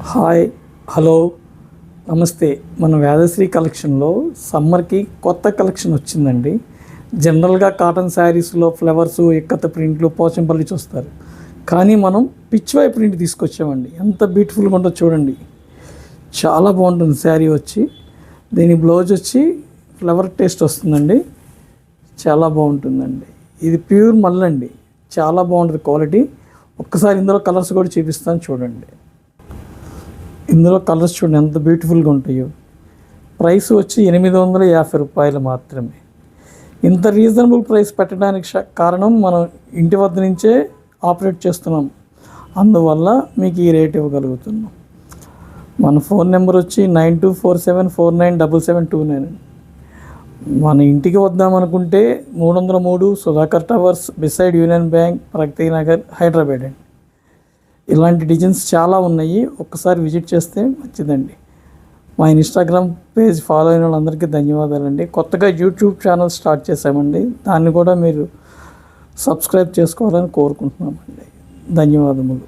Hi, hello, నమస్తే. మన వేదశ్రీ కలెక్షన్లో సమ్మర్కి కొత్త కలెక్షన్ వచ్చిందండి. జనరల్గా కాటన్ శారీస్లో ఫ్లవర్సు, ఇక్కత ప్రింట్లు, పోచంపల్లి చూస్తారు. కానీ మనం పిచ్వై ప్రింట్ తీసుకొచ్చామండి. ఎంత బ్యూటిఫుల్గా ఉంటుందో చూడండి. చాలా బాగుంటుంది శారీ వచ్చి. దీని బ్లౌజ్ వచ్చి ఫ్లవర్ టేస్ట్ వస్తుందండి. చాలా బాగుంటుందండి. ఇది ప్యూర్ మల్లండి. చాలా బాగుంటుంది క్వాలిటీ. ఒక్కసారి ఇందులో కలర్స్ కూడా చూపిస్తాను చూడండి. ఇందులో కలర్స్ చూడండి ఎంత బ్యూటిఫుల్గా ఉంటాయో. ప్రైస్ వచ్చి 850 రూపాయలు మాత్రమే. ఇంత రీజనబుల్ ప్రైస్ పెట్టడానికి కారణం మనం ఇంటి వద్ద నుంచే ఆపరేట్ చేస్తున్నాం. అందువల్ల మీకు ఈ రేట్ ఇవ్వగలుగుతున్నాం. మన ఫోన్ నెంబర్ వచ్చి 9247497729. మన ఇంటికి వద్దామనుకుంటే 303 Sudhakar towers beside union bank, Pragati Nagar, Hyderabad అండి. ఇలాంటి డిజైన్స్ చాలా ఉన్నాయి. ఒక్కసారి విజిట్ చేస్తే మంచిదండి. మా ఇన్స్టాగ్రామ్ పేజ్ ఫాలో అయిన వాళ్ళందరికీ ధన్యవాదాలండి. కొత్తగా యూట్యూబ్ ఛానల్ స్టార్ట్ చేసామండి. దాన్ని కూడా మీరు సబ్స్క్రైబ్ చేసుకోవాలని కోరుకుంటున్నామండి. ధన్యవాదములు.